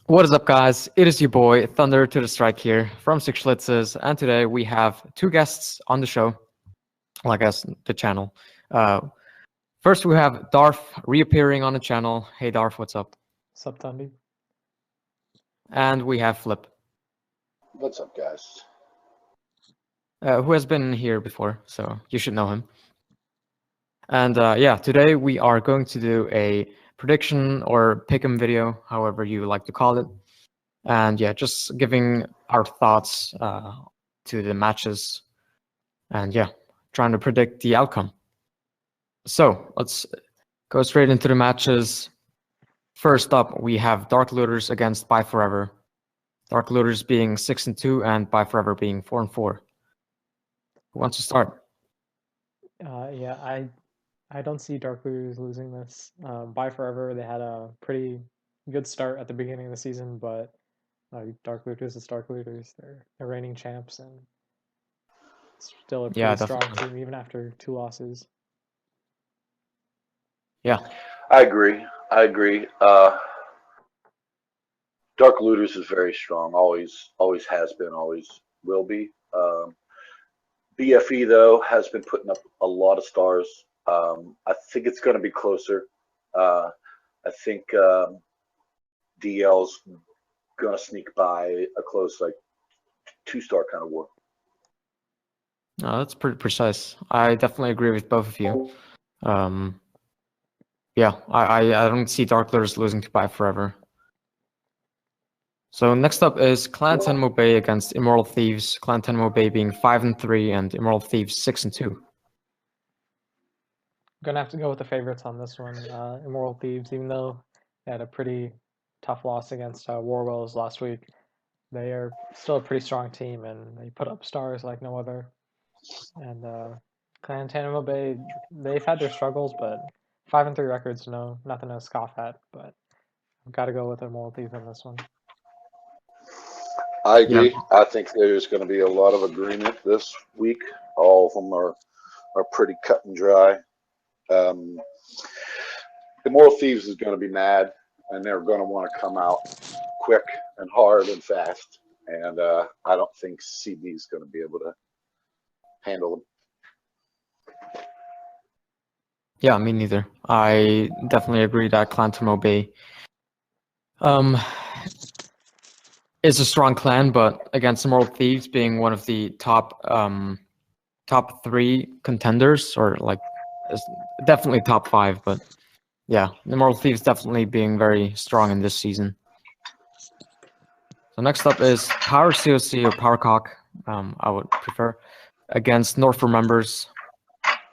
What is up, guys? It is your boy Thunder to the Strike here from Schlitzes, and today we have two guests on the show, well, I guess the channel. First, we have Darth reappearing on the channel. Hey, Darth, what's up? What's up, Thundy? And we have Flip, What's up, guys? who has been here before, so you should know him. And yeah, today we are going to do a prediction or pick'em video, however you like to call it. And yeah, just giving our thoughts to the matches, and yeah, trying to predict the outcome. So let's go straight into the matches. First up, we have Dark Looters against Buy Forever. Dark Looters being 6-2 and Buy Forever being 4-4. Who wants to start? Yeah, I don't see Dark Looters losing this. Buy Forever, they had a pretty good start at the beginning of the season, but Dark Looters is Dark Looters. They're reigning champs and still a pretty strong team even after 2 losses. Yeah, I agree. Dark Looters is very strong. Always has been. Always will be. BFE though has been putting up a lot of stars. I think it's going to be closer. I think DL's going to sneak by a close, like 2-star kind of war. no, that's pretty precise. I definitely agree with both of you. Yeah, I don't see Dark Looters losing to Buy Forever. So next up is Clan Tenmo Bay against Immoral Thieves. Clan Tenmo Bay being 5-3 and Immoral Thieves 6-2. I'm gonna have to go with the favorites on this one. Immoral Thieves, even though they had a pretty tough loss against Warwells last week, they are still a pretty strong team and they put up stars like no other. And Clan Tenmo Bay, they've had their struggles, but 5-3 records, nothing to scoff at. But I've got to go with Immoral Thieves on this one. I agree. Yeah. I think there's going to be a lot of agreement this week. All of them are pretty cut and dry. Immoral Thieves is going to be mad, and they're going to want to come out quick and hard and fast. And I don't think CB is going to be able to handle them. Yeah, me neither. I definitely agree that Clan Tenmo Bay is a strong clan, but against Immoral Thieves being one of the top 3 contenders, or like definitely top 5, but yeah, Immoral Thieves definitely being very strong in this season. So next up is Power COC or Powercock, I would prefer, against North Remembers.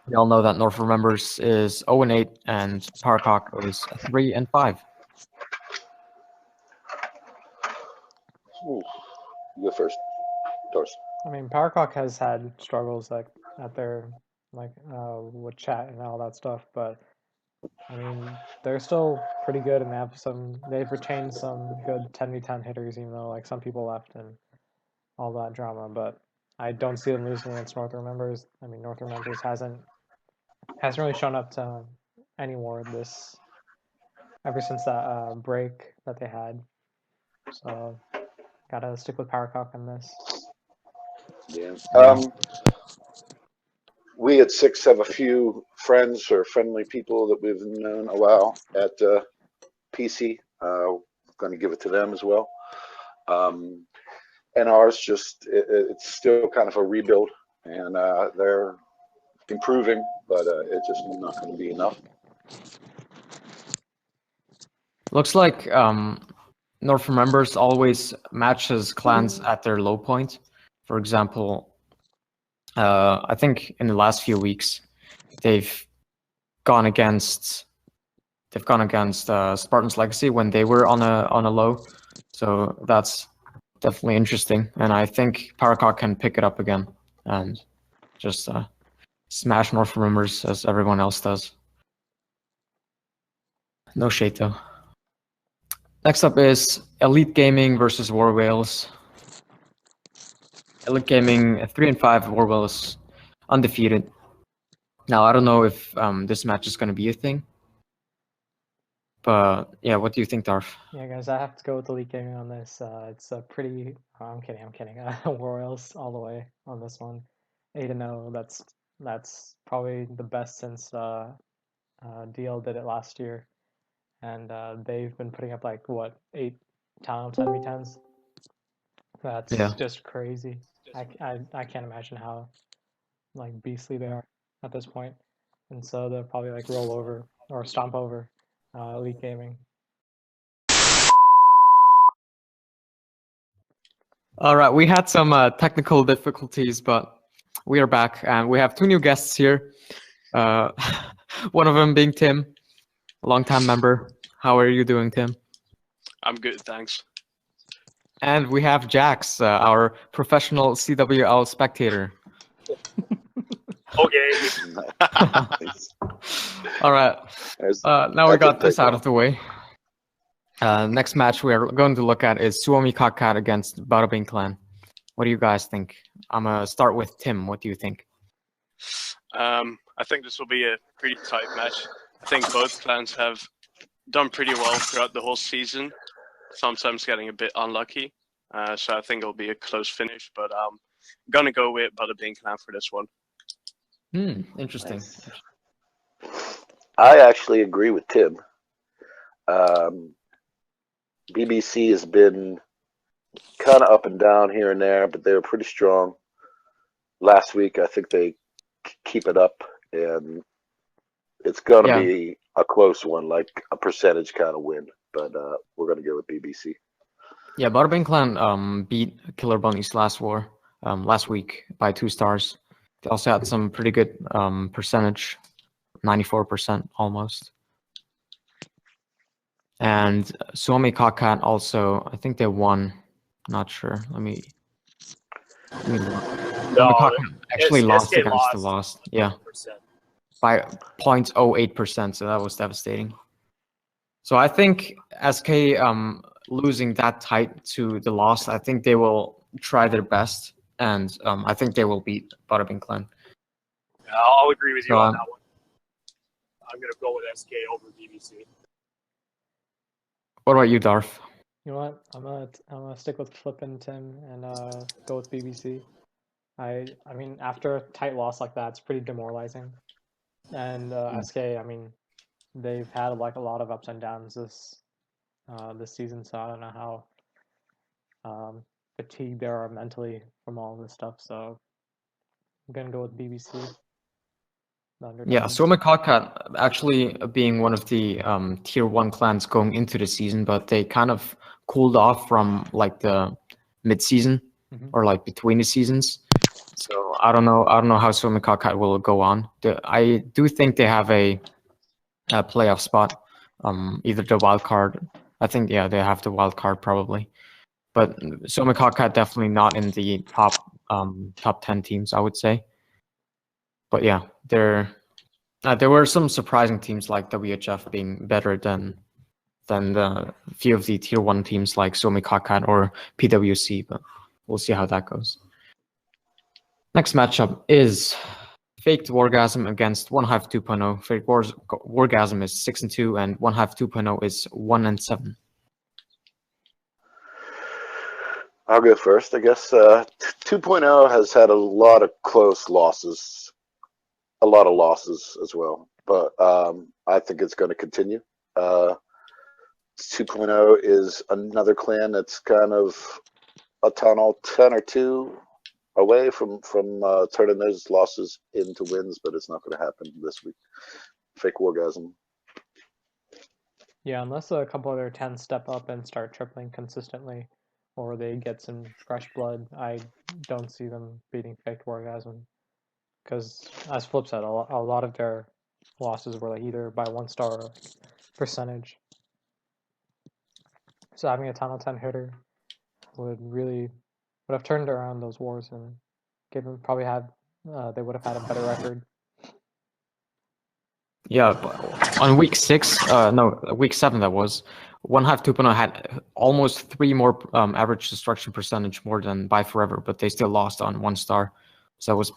We all know that North Remembers is 0-8 and Powercock is 3-5. Ooh, you go first, Doris. I mean, Powercock has had struggles like at their with chat and all that stuff, but I mean they're still pretty good and they've retained some good 10v10 hitters, even though like some people left and all that drama. But I don't see them losing against North Remembers. I mean, North Remembers hasn't really shown up to anymore ever since that break that they had. So gotta stick with Powercock on this. Yeah. We at Six have a few friends or friendly people that we've known a while at PC. Going to give it to them as well. And ours it's still kind of a rebuild, and they're improving, but it's just not going to be enough. Looks like North Remembers always matches clans at their low point. For example, I think in the last few weeks they've gone against Spartan's Legacy when they were on a low. So that's definitely interesting, and I think Powercock can pick it up again and just smash North Remembers as everyone else does. No shade though. Next up is Elite Gaming versus War Whales. Elite Gaming 3-5, War Whales undefeated. Now I don't know if this match is going to be a thing, But yeah, what do you think, Darf? Yeah, guys, I have to go with Elite Gaming on this. It's a pretty. I'm kidding. Royals all the way on this one. 8-0. That's probably the best since DL did it last year, and they've been putting up like what 8 Town 10v10s. That's just crazy. I can't imagine how like beastly they are at this point, and so they'll probably like roll over or stomp over Elite Gaming. All right, we had some technical difficulties, but we are back, and we have 2 new guests here. One of them being Tim, a longtime member. How are you doing, Tim? I'm good, thanks. And we have Jax, our professional CWL spectator. Okay. All right. Now we got this out of the way. Next match we are going to look at is Suomi Kakkat against Bada Clan. What do you guys think? I'm gonna start with Tim. What do you think? I think this will be a pretty tight match. I think both clans have done pretty well throughout the whole season, sometimes getting a bit unlucky. So I think it'll be a close finish, but I'm gonna go with Bada Clan for this one. Interesting. Nice. I actually agree with Tim. BBC has been kind of up and down here and there, but they were pretty strong last week. I think they keep it up, and it's going to be a close one, like a percentage kind of win, but we're going to go with BBC. Yeah, Bada Clan beat Killer Bunnies last week by 2 stars. They also had some pretty good percentage, 94% almost. And Suomi Kakkat also, I think they won. Not sure. Let me No, Kakkat actually lost against the Lost. Yeah. 100%. By 0.08%, so that was devastating. So I think SK losing that tight to the Lost, I think they will try their best, and I think they will beat Bada Clan. Yeah, I'll agree with you on that one. I'm going to go with SK over BBC. What about you, Darf? You know what? I'm gonna stick with Flip and Tim and go with BBC. I mean, after a tight loss like that, it's pretty demoralizing. And SK, I mean, they've had like a lot of ups and downs this season, so I don't know how fatigued they are mentally from all this stuff. So I'm gonna go with BBC. Yeah, Suomi Kakkat actually being one of the tier 1 clans going into the season, but they kind of cooled off from like the mid-season or like between the seasons. So I don't know how Suomi Kakkat will go on. I do think they have a playoff spot, either the wild card. I think they have the wild card probably, but Suomi Kakkat definitely not in the top 10 teams, I would say. But yeah, there were some surprising teams like WHF being better than the few of the tier 1 teams like Suomi Kakkat or PWC, but we'll see how that goes. Next matchup is Faked Wargasm against 1Hive 2.0. Faked Wargasm is 6-2 and 1Hive 2.0 is 1-7. I'll go first, I guess. 2.0 has had a lot of close losses. A lot of losses as well, but I think it's going to continue. 2.0 is another clan that's kind of a tunnel 10 or 2 away from turning those losses into wins, but it's not going to happen this week. Fake Wargasm. Yeah, unless a couple of their 10s step up and start tripling consistently, or they get some fresh blood, I don't see them beating Fake Wargasm. Because, as Flip said, a lot of their losses were like either by 1 star or like percentage. So having a Tunnel 10 hitter would have turned around those wars and they would have had a better record. Yeah, on week 7 that was, 1Hive 2.0 had almost 3 more average destruction percentage more than Buy Forever, but they still lost on 1 star. So that was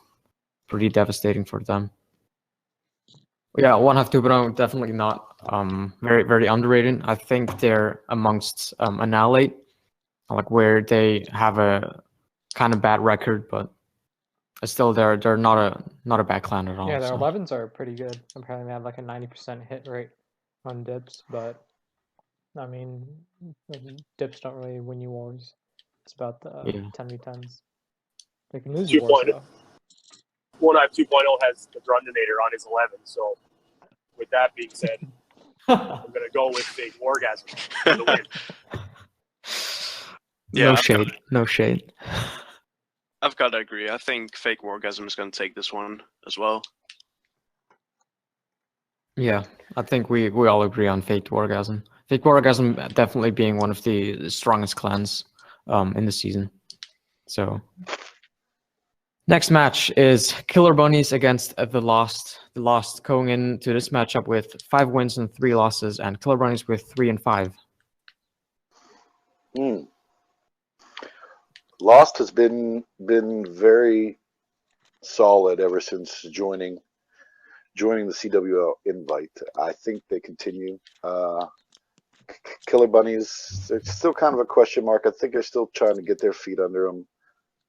pretty devastating for them. Yeah, 1-2, definitely not. Very, very underrated. I think they're amongst Annihilate, like where they have a kind of bad record, but still they're not a bad clan at all. Yeah, their so. 11s are pretty good. Apparently, they have like a 90% hit rate on dips, but I mean, dips don't really win you wars. It's about the Yeah. 10v10s. They can lose 2.0 wars though. 1-2.0 has the Grundinator on his 11. So, with that being said, I'm gonna go with Fake Orgasm for the win. No shade. No shade. I've got to agree. I think Fake Wargasm is going to take this one as well. Yeah, I think we all agree on Fake Orgasm. Fake Orgasm definitely being one of the strongest clans in the season. So next match is Killer Bunnies against the Lost. The Lost going into this matchup with 5 wins and 3 losses, and Killer Bunnies with 3 and 5. Lost has been very solid ever since joining the CWL invite. I think they continue. Killer Bunnies, it's still kind of a question mark. I think they're still trying to get their feet under them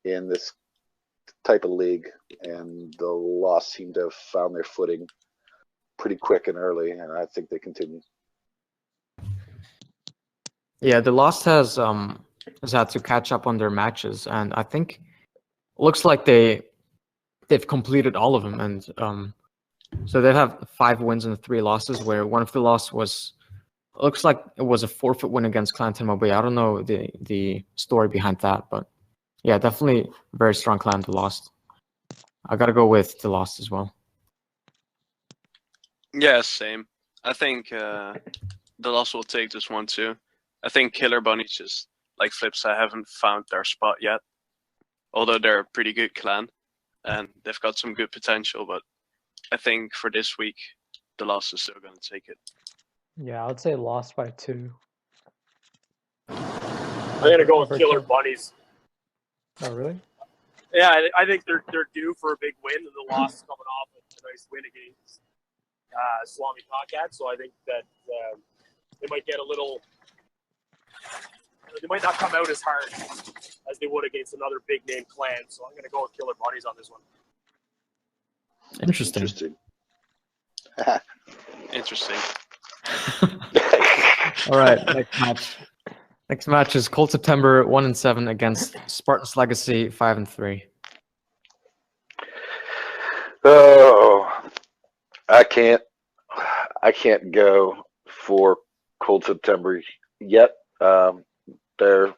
in this type of league, and the Lost seem to have found their footing pretty quick and early, and I think they continue. Yeah, the Lost has had to catch up on their matches, and I think looks like they've completed all of them, and so they have 5 wins and 3 losses, where one of the losses looks like it was a forfeit win against Clan Tenmobe. I don't know the story behind that, but yeah, definitely a very strong clan, the Lost. I gotta go with the Lost as well. Yeah, same. I think the Lost will take this one too. I think Killer Bunnies, just like Flips, I haven't found their spot yet. Although they're a pretty good clan and they've got some good potential, but I think for this week, the Lost is still going to take it. Yeah, I would say Lost by 2. I'm gonna go with Killer Bunnies. Oh, really? Yeah, I think they're due for a big win, and the Lost coming off a nice win against Salami Tomcat. So I think that they might get a little. They might not come out as hard as they would against another big name clan. So I'm gonna go with Killer Bunnies on this one. Interesting. Interesting. All right, next match. Next match is Cold September 1 and 7 against Spartan's Legacy 5 and 3. Oh, I can't go for Cold September yet. They're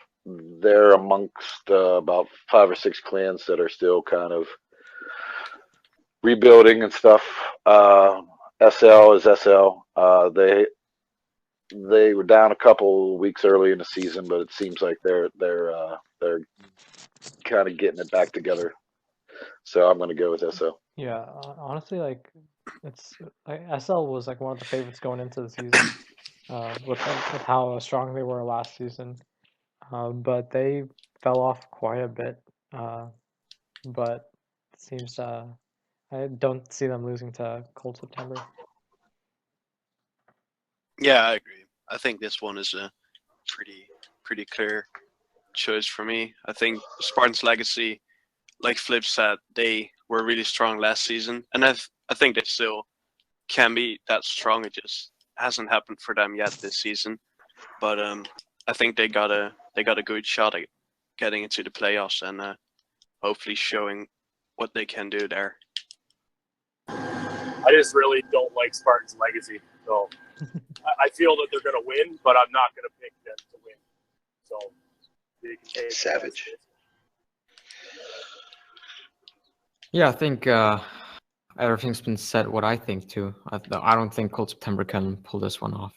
amongst about 5 or 6 clans that are still kind of rebuilding and stuff. SL is SL. They were down a couple weeks early in the season, but it seems like they're kind of getting it back together. So I'm going to go with SL. Yeah, honestly, like SL was like one of the favorites going into the season, with how strong they were last season, but they fell off quite a bit. But it seems I don't see them losing to Cold September. Yeah, I agree. I think this one is a pretty clear choice for me. I think Spartan's Legacy, like Flip said, they were really strong last season, and I think they still can be that strong. It just hasn't happened for them yet this season. But I think they got a good shot at getting into the playoffs and hopefully showing what they can do there. I just really don't like Spartan's Legacy, so I feel that they're going to win, but I'm not going to pick them to win. So you can take Savage. Yeah, I think everything's been said what I think too. I don't think Cold September can pull this one off.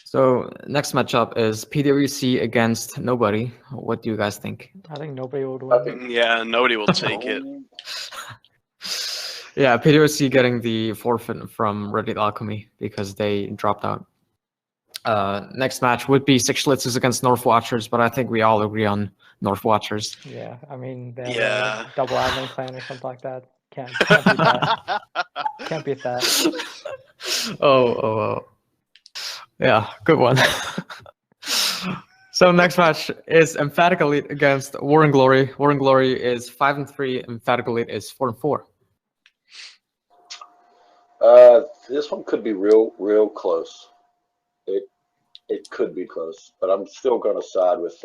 So next matchup is PWC against Nobody. What do you guys think? I think nobody would win. Yeah, nobody will take it. Yeah, PWC getting the forfeit from Reddit Alchemy because they dropped out. Next match would be Schlitzes against North Watchers, but I think we all agree on North Watchers. Yeah, I mean, they have Yeah. a double admin clan or something like that. Can't beat that. Can't beat that. Oh. Yeah, good one. So next match is Emphatic Elite against War and Glory. War and Glory is 5-3. Emphatic Elite is 4-4. This one could be real close. It could be close, but I'm still gonna side with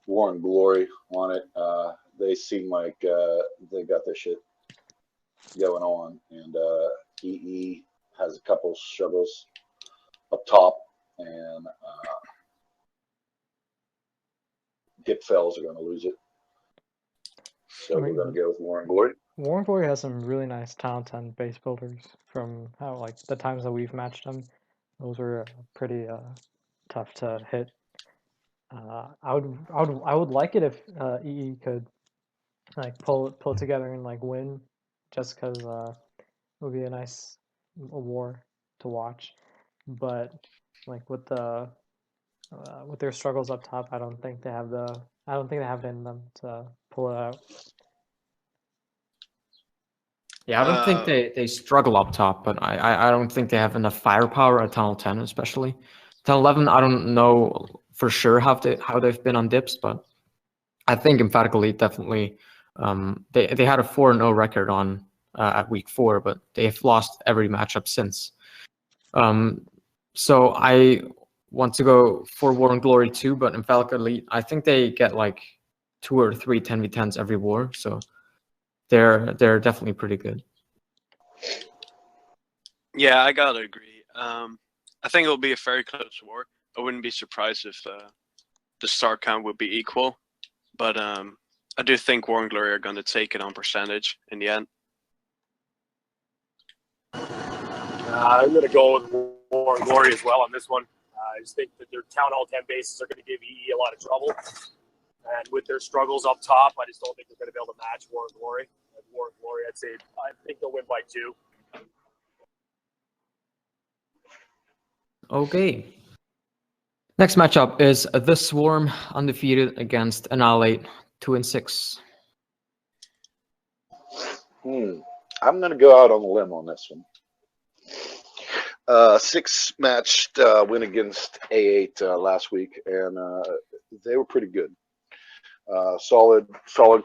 War and Glory on it. They seem like they got their shit going on, and EE has a couple struggles up top, and Dip Fells are going to lose it. So we're going to go with War and Glory. War and Glory has some really nice talent and base builders from how like the times that we've matched them. Those were pretty tough to hit. I would like it if EE could like pull it together and like win, just because it would be a nice war to watch. But like with their struggles up top, I don't think they have it in them to pull it out. Yeah, I don't think they struggle up top, but I don't think they have enough firepower at Tunnel 10, especially. Tunnel 11, I don't know for sure how they've been on dips, but I think Emphatic Elite definitely. They had a 4-0 record on at week 4, but they've lost every matchup since. So I want to go for War and Glory too, but Emphatic Elite, I think they get like 2 or 3 10v10s every war, so they're definitely pretty good. Yeah, I gotta agree. I think it'll be a very close war. I wouldn't be surprised if the star count would be equal, but I do think War and Glory are going to take it on percentage in the end. I'm going to go with War and Glory as well on this one. I just think that their Town Hall 10 bases are going to give EE a lot of trouble. And with their struggles up top, I just don't think they're going to be able to match War and Glory. And War and Glory, I think they'll win by 2. Okay. Next matchup is The Swarm, undefeated, against Annihilate, 2-6. I'm going to go out on a limb on this one. 6-matched win against A8 last week, and they were pretty good. Solid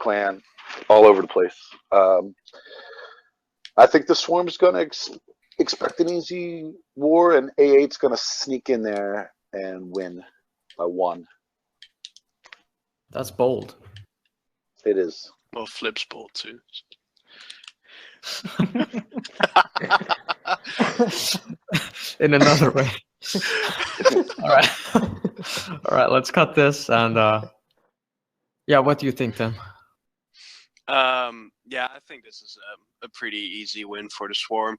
clan, all over the place. I think the Swarm is going to expect an easy war, and A8's going to sneak in there and win by 1. That's bold. It is. Well, Flip's bold too. In another way. All right, let's cut this, and yeah, what do you think, Tim? Yeah, I think this is a pretty easy win for the Swarm.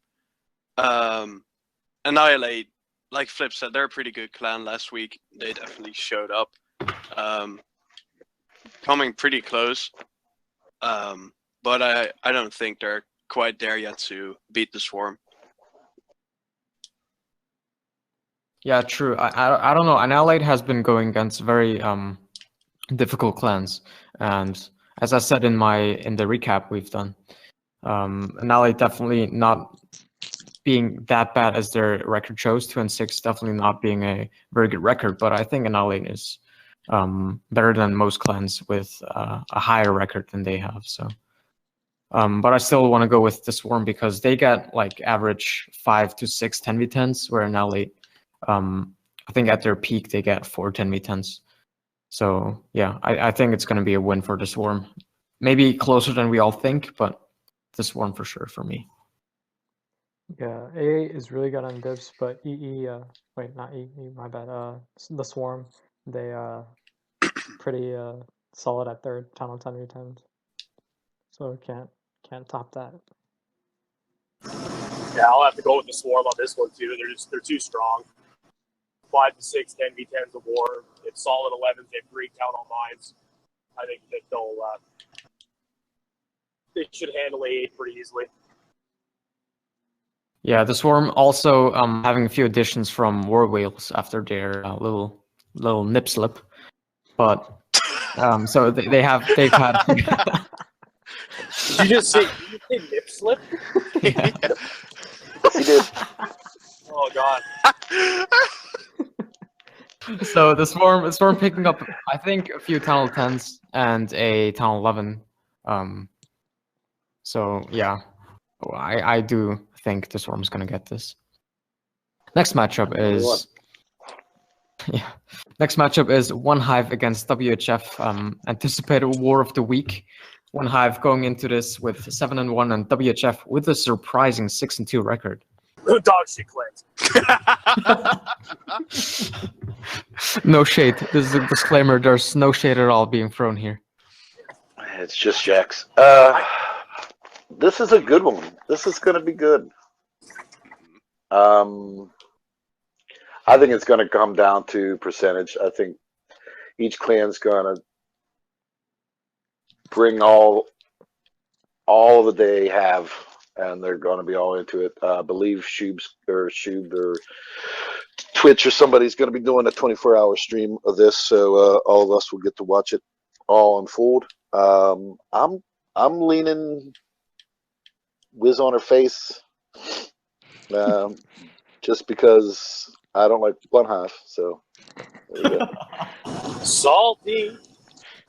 Annihilate, like Flip said, they're a pretty good clan last week. They definitely showed up, coming pretty close, but I don't think they're quite there yet to beat the Swarm. Yeah, true. I don't know. Annihilate has been going against very difficult clans, and as I said in the recap we've done, Annihilate definitely not being that bad as their record shows. 2-6 definitely not being a very good record, but I think Annihilate is better than most clans with a higher record than they have. So, but I still want to go with the Swarm because they get like average 5 to 6 10v10s, where Annihilate, I think at their peak they get 4 10v10s. So yeah, I think it's going to be a win for the Swarm. Maybe closer than we all think, but the Swarm for sure for me. Yeah, A8 is really good on dips, but EE, wait, not EE, my bad. The Swarm, they pretty solid at their tunnel 10v10s, so can't top that. Yeah, I'll have to go with the Swarm on this one too. They're too strong. 5 to 6 10v10s of war. It's solid 11s. They have great Town Hall 9s. I think that they should handle A8 pretty easily. Yeah, the Swarm also having a few additions from War Wheels after their little nip slip, but so they've had. Did you just say nip slip? Yeah. He did. Oh God. So the Swarm picking up, I think, a few Tunnel 10s and a Tunnel 11. So yeah, I do think the Swarm's gonna get this. Next matchup is yeah. Next matchup is One Hive against WHF. Anticipated war of the week. One Hive going into this with 7-1, and WHF with a surprising 6-2 record. Dog shit cleanse. No shade. This is a disclaimer. There's no shade at all being thrown here. It's just Jax. This is a good one. This is going to be good. I think it's going to come down to percentage. I think each clan's going to bring all that they have, and they're going to be all into it. I believe Shube or Twitch or somebody's going to be doing a 24-hour stream of this, so all of us will get to watch it all unfold. I'm leaning Whiz on her face, just because I don't like One Hive. So there you go. Salty.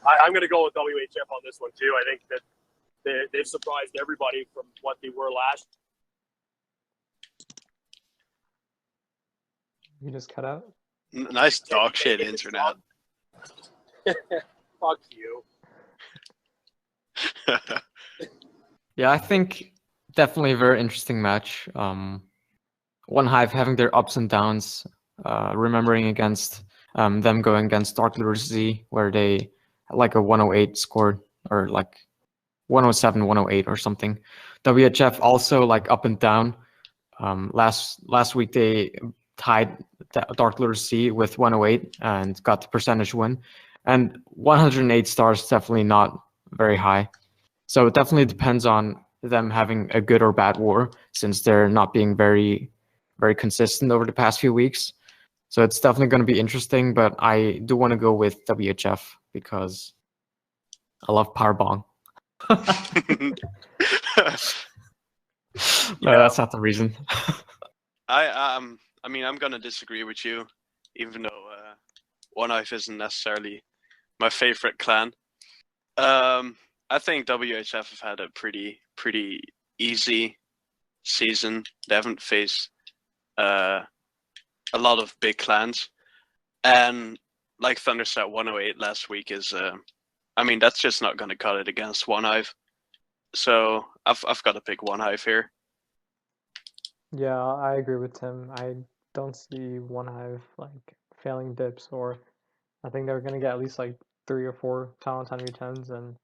I'm going to go with WHF on this one too. I think that they've surprised everybody from what they were last. You just cut out? Nice dog shit internet. Fuck you. Yeah, I think definitely a very interesting match. One Hive having their ups and downs, remembering against them going against Dark Lord Z, where they had like a 108 scored, or like 107, 108 or something. WHF also like up and down. Last week they tied Dark Lord Z with 108 and got the percentage win. And 108 stars definitely not very high. So it definitely depends on them having a good or bad war, since they're not being very, very consistent over the past few weeks. So it's definitely going to be interesting, but I do want to go with WHF because I love Powerbong. No, that's not the reason. I mean, I'm gonna disagree with you, even though One Hive isn't necessarily my favorite clan. I think WHF have had a pretty easy season. They haven't faced a lot of big clans, and like Thunderset 108 last week is, I mean, that's just not going to cut it against One Hive. So I've got to pick One Hive here. Yeah, I agree with Tim. I don't see One Hive like failing dips, or I think they're gonna get at least like 3 or 4 talent 10v10s, and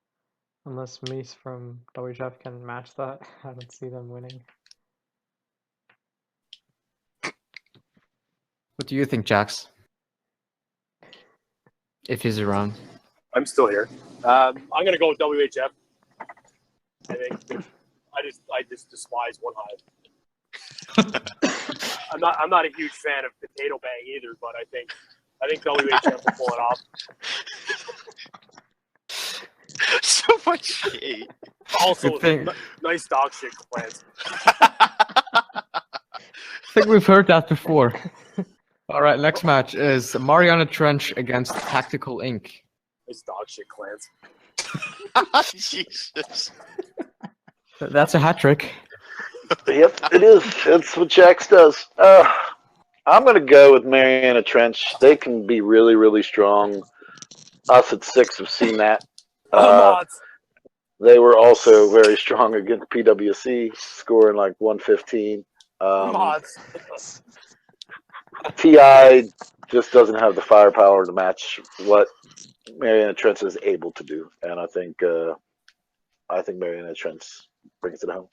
unless Mace from WHF can match that, I don't see them winning. What do you think, Jax? If he's around. I'm still here. I'm going to go with WHF. I think I just despise One Hive. I'm not a huge fan of Potato Bang either, but I think WHF will pull it off. So much hate. Also, think- nice dog shit plans. I think we've heard that before. All right, next match is Mariana Trench against Tactical Inc. Nice dog shit clans. Jesus. That's a hat trick. Yep, it is. That's what Jax does. I'm going to go with Mariana Trench. They can be really, really strong. Us at 6 have seen that. They were also very strong against PWC, scoring like 115. TI just doesn't have the firepower to match what Mariana Trench is able to do, and I think Mariana Trench brings it home.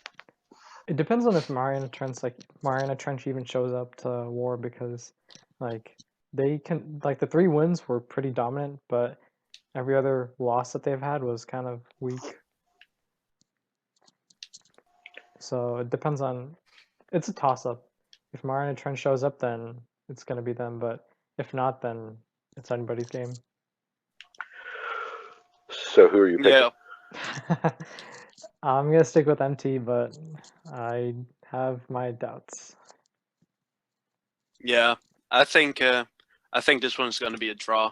It depends on if Mariana Trench even shows up to war, because like they can, like, the 3 wins were pretty dominant, but every other loss that they've had was kind of weak. So it depends on, it's a toss up. If Mariana Trench shows up, then it's gonna be them, but if not, then it's anybody's game. So who are you picking? Yeah. I'm gonna stick with MT, but I have my doubts. Yeah, I think this one's gonna be a draw.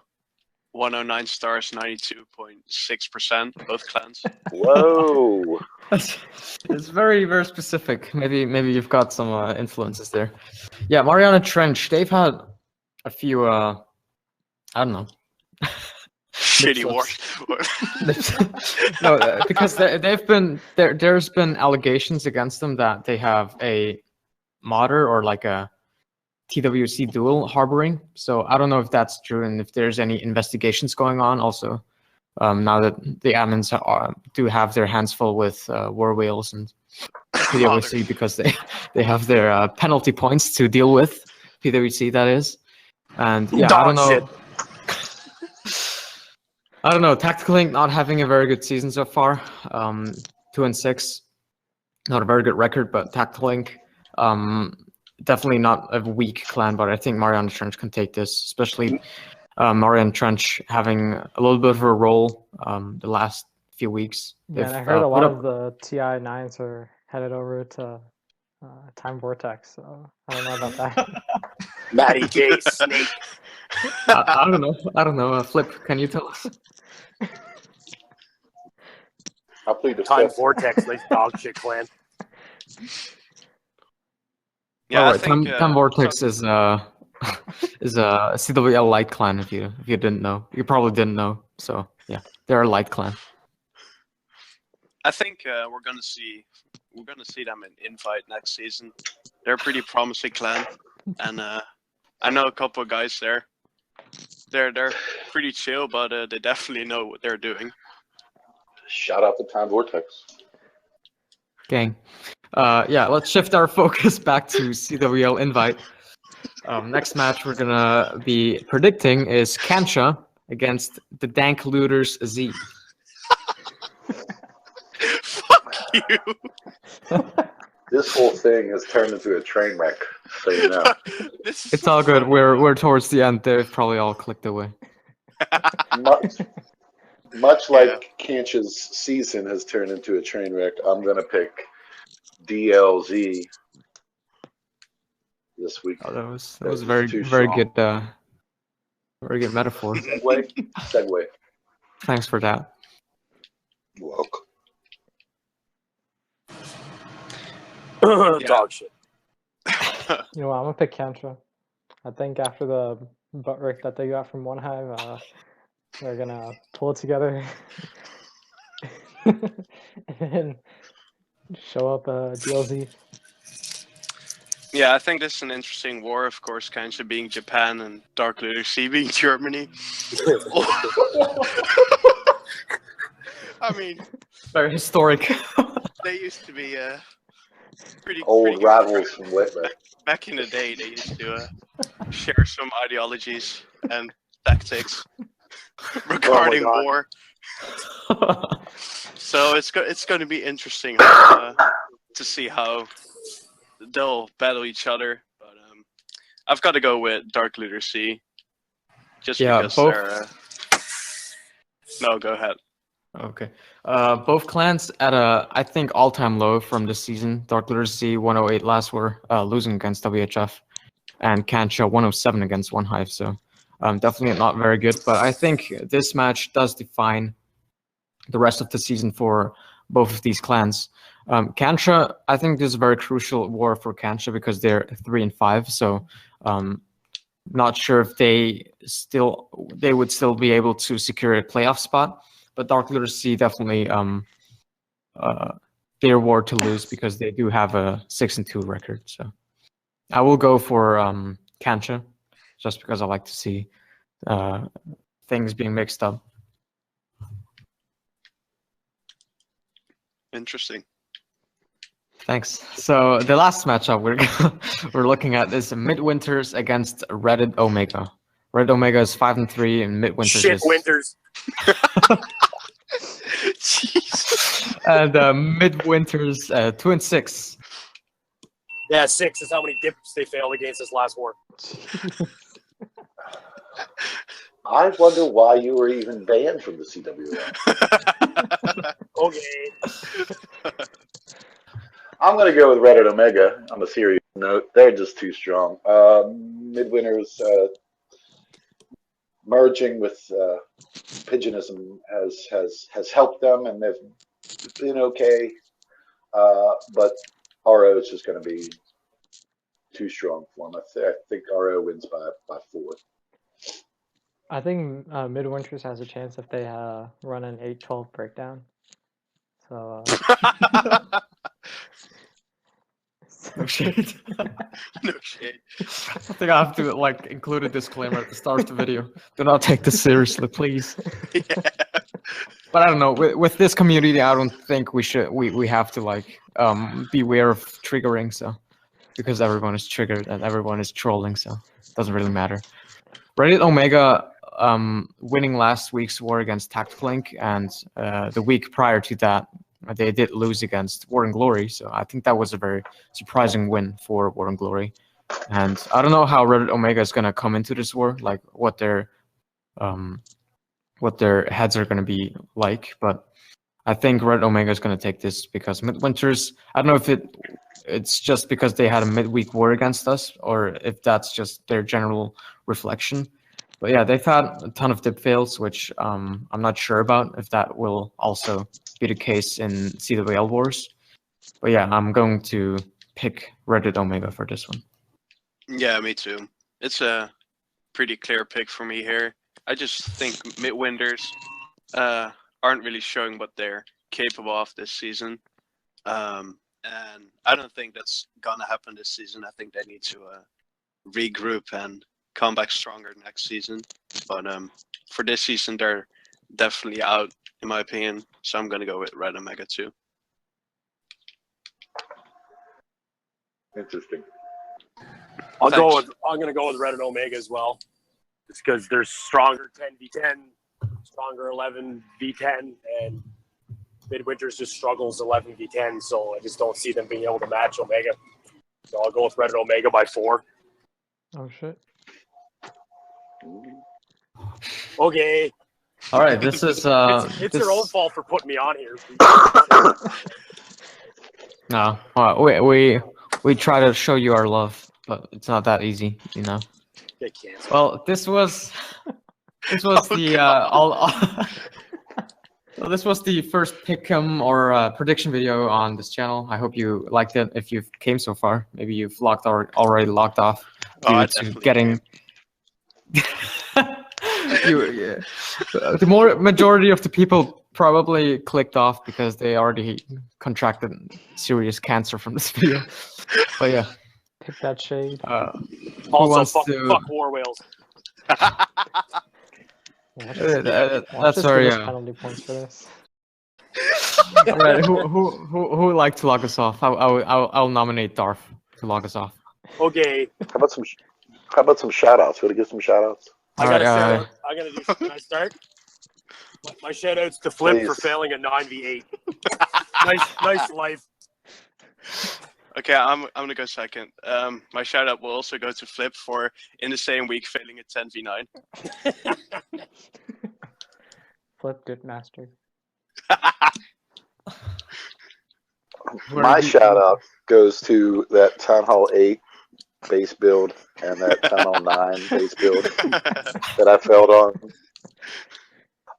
109 stars, 92.6%, both clans. Whoa. It's very, very specific. Maybe you've got some influences there. Yeah, Mariana Trench. They've had a few. I don't know. Shitty war. No, because they've been there. There's been allegations against them that they have a modder or like a TWC dual harboring. So I don't know if that's true and if there's any investigations going on. Also, now that the admins do have their hands full with war whales and PWC because they have their penalty points to deal with. PWC, that is. And yeah, I don't know. I don't know. Tactical Inc. not having a very good season so far. 2-6, not a very good record, but Tactical Inc. Definitely not a weak clan, but I think Mariana Trench can take this, especially Mariana Trench having a little bit of a role the last few weeks. Yeah, and I heard a lot of the TI9s are headed over to Time Vortex, so I don't know about that. Matty J Snake. I don't know. I don't know. Flip, can you tell us? I'll plead the Time fifth. Vortex, nice dog shit clan. Yeah, right. I think Time Vortex is a CWL light clan. If you didn't know, you probably didn't know. So yeah, they're a light clan. I think we're gonna see them in Invite next season. They're a pretty promising clan, and I know a couple of guys there. They're pretty chill, but they definitely know what they're doing. Shout out to Time Vortex. Gang. Yeah, let's shift our focus back to CWL Invite. Next match we're gonna be predicting is Kancha against the Dank Looters Z. Fuck you. This whole thing has turned into a train wreck, so you know. It's all good. We're towards the end. They've probably all clicked away. Much like Kancha's season has turned into a train wreck, I'm gonna pick DLZ this week. Oh, that was very good. Very good metaphor. Segue. Thanks for that. You're welcome. Dog shit. You know what, I'm gonna pick Kantra. I think after the butt work that they got from One Hive, they're gonna pull it together and show up DLZ. Yeah, I think this is an interesting war. Of course, Kancha being Japan and Dark Looter C being Germany. I mean, Very historic. they used to be pretty Old rivals from Whitman. Back in the day, they used to share some ideologies and tactics regarding war. So it's going to be interesting to see how they'll battle each other. But I've got to go with Dark Looter C, just because they're. No, go ahead. Okay. Both clans at I think all-time low from this season. Dark Looter C 108 last were losing against WHF, and Kancha 107 against One Hive. So definitely not very good. But I think this match does define the rest of the season for both of these clans. Kancha, I think this is a very crucial war for Kancha because they're 3-5. So not sure if they would still be able to secure a playoff spot. But Dark Looter C definitely their war to lose because they do have a 6-2 record. So I will go for Kancha just because I like to see things being mixed up. Interesting. Thanks. So the last matchup we're looking at is Midwinters against Reddit Omega. Red Omega is 5-3 and Midwinters Shit is Winters. Jeez. and Midwinters 2-6. Yeah, 6 is how many dips they failed against this last war. I wonder why you were even banned from the CWL. Okay. I'm going to go with Reddit Omega on a serious note. They're just too strong. Midwinter's merging with Pigeonism has helped them, and they've been okay. But RO is just going to be too strong for them. I think RO wins by 4. I think Midwinters has a chance if they run an 8-12 breakdown. So. No shade. No shade. I think I have to like include a disclaimer at the start of the video. Do not take this seriously, please. Yeah. But I don't know. With this community, I don't think we have to like beware of triggering. So because everyone is triggered and everyone is trolling, so it doesn't really matter. Reddit Omega winning last week's war against Tactical Link, and the week prior to that, they did lose against War and Glory, so I think that was a very surprising win for War and Glory. And I don't know how Reddit Omega is gonna come into this war, like what their heads are gonna be like. But I think Reddit Omega is gonna take this because Midwinters. I don't know if it's just because they had a midweek war against us, or if that's just their general reflection. But yeah, they've had a ton of dip fails, which I'm not sure about if that will also be the case in CWL wars. But yeah, I'm going to pick Reddit Omega for this one. Yeah, me too. It's a pretty clear pick for me here. I just think Midwinters aren't really showing what they're capable of this season. And I don't think that's gonna happen this season. I think they need to regroup and come back stronger next season. But for this season, they're definitely out, in my opinion. So I'm gonna go with Red Omega too. Interesting. I'm gonna go with Red and Omega as well, just because they're stronger 10v10, stronger 11v10, and Midwinters just struggles 11v10. So I just don't see them being able to match Omega. So I'll go with Red and Omega by 4. Oh shit. Okay. All right, this is It's your own fault for putting me on here. No, we try to show you our love, but it's not that easy, you know. Get canceled. Well, this was the so this was the first pick'em or prediction video on this channel. I hope you liked it. If you came so far, maybe you've already logged off due to getting. The majority of the people probably clicked off because they already contracted serious cancer from this video. But yeah, Pick that shade. Also, fuck war whales. That's very penalty points for this. All right, who would like to log us off? I'll nominate Darth to log us off. Okay. How about some shout outs? Want to give some shout outs? I gotta do. Can I start? My shout outs to Flip for failing a 9v8. nice life. Okay, I'm gonna go second. My shout out will also go to Flip for in the same week failing a 10v9. Flip good master. My shout out goes to that Town Hall 8 base build and that Town Hall 9 base build that I failed on.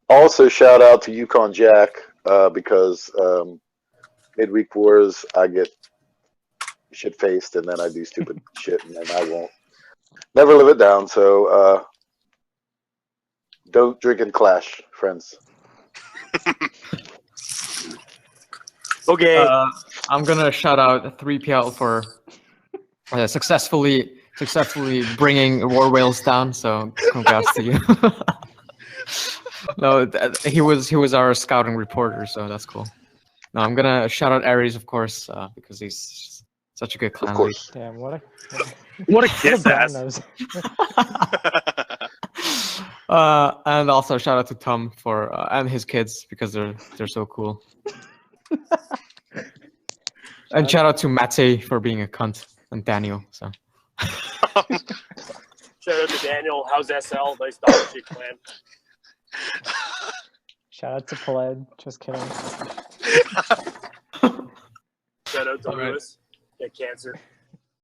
Also, shout out to Yukon Jack because midweek wars I get shit faced and then I do stupid shit and then I won't never live it down. So don't drink and clash, friends. Okay. I'm gonna shout out 3PL for successfully bringing war whales down. So congrats to you. No, he was our scouting reporter, so that's cool. No, I'm gonna shout out Aries, of course, because he's such a good clan leader. Damn, what a kiss ass. And also shout out to Tom for and his kids because they're so cool. And shout out to Mate for being a cunt and Daniel. So shout out to Daniel. How's SL? Nice dog shit clan. Shout out to Paled. Just kidding. Shout out to All right. Lewis, get cancer.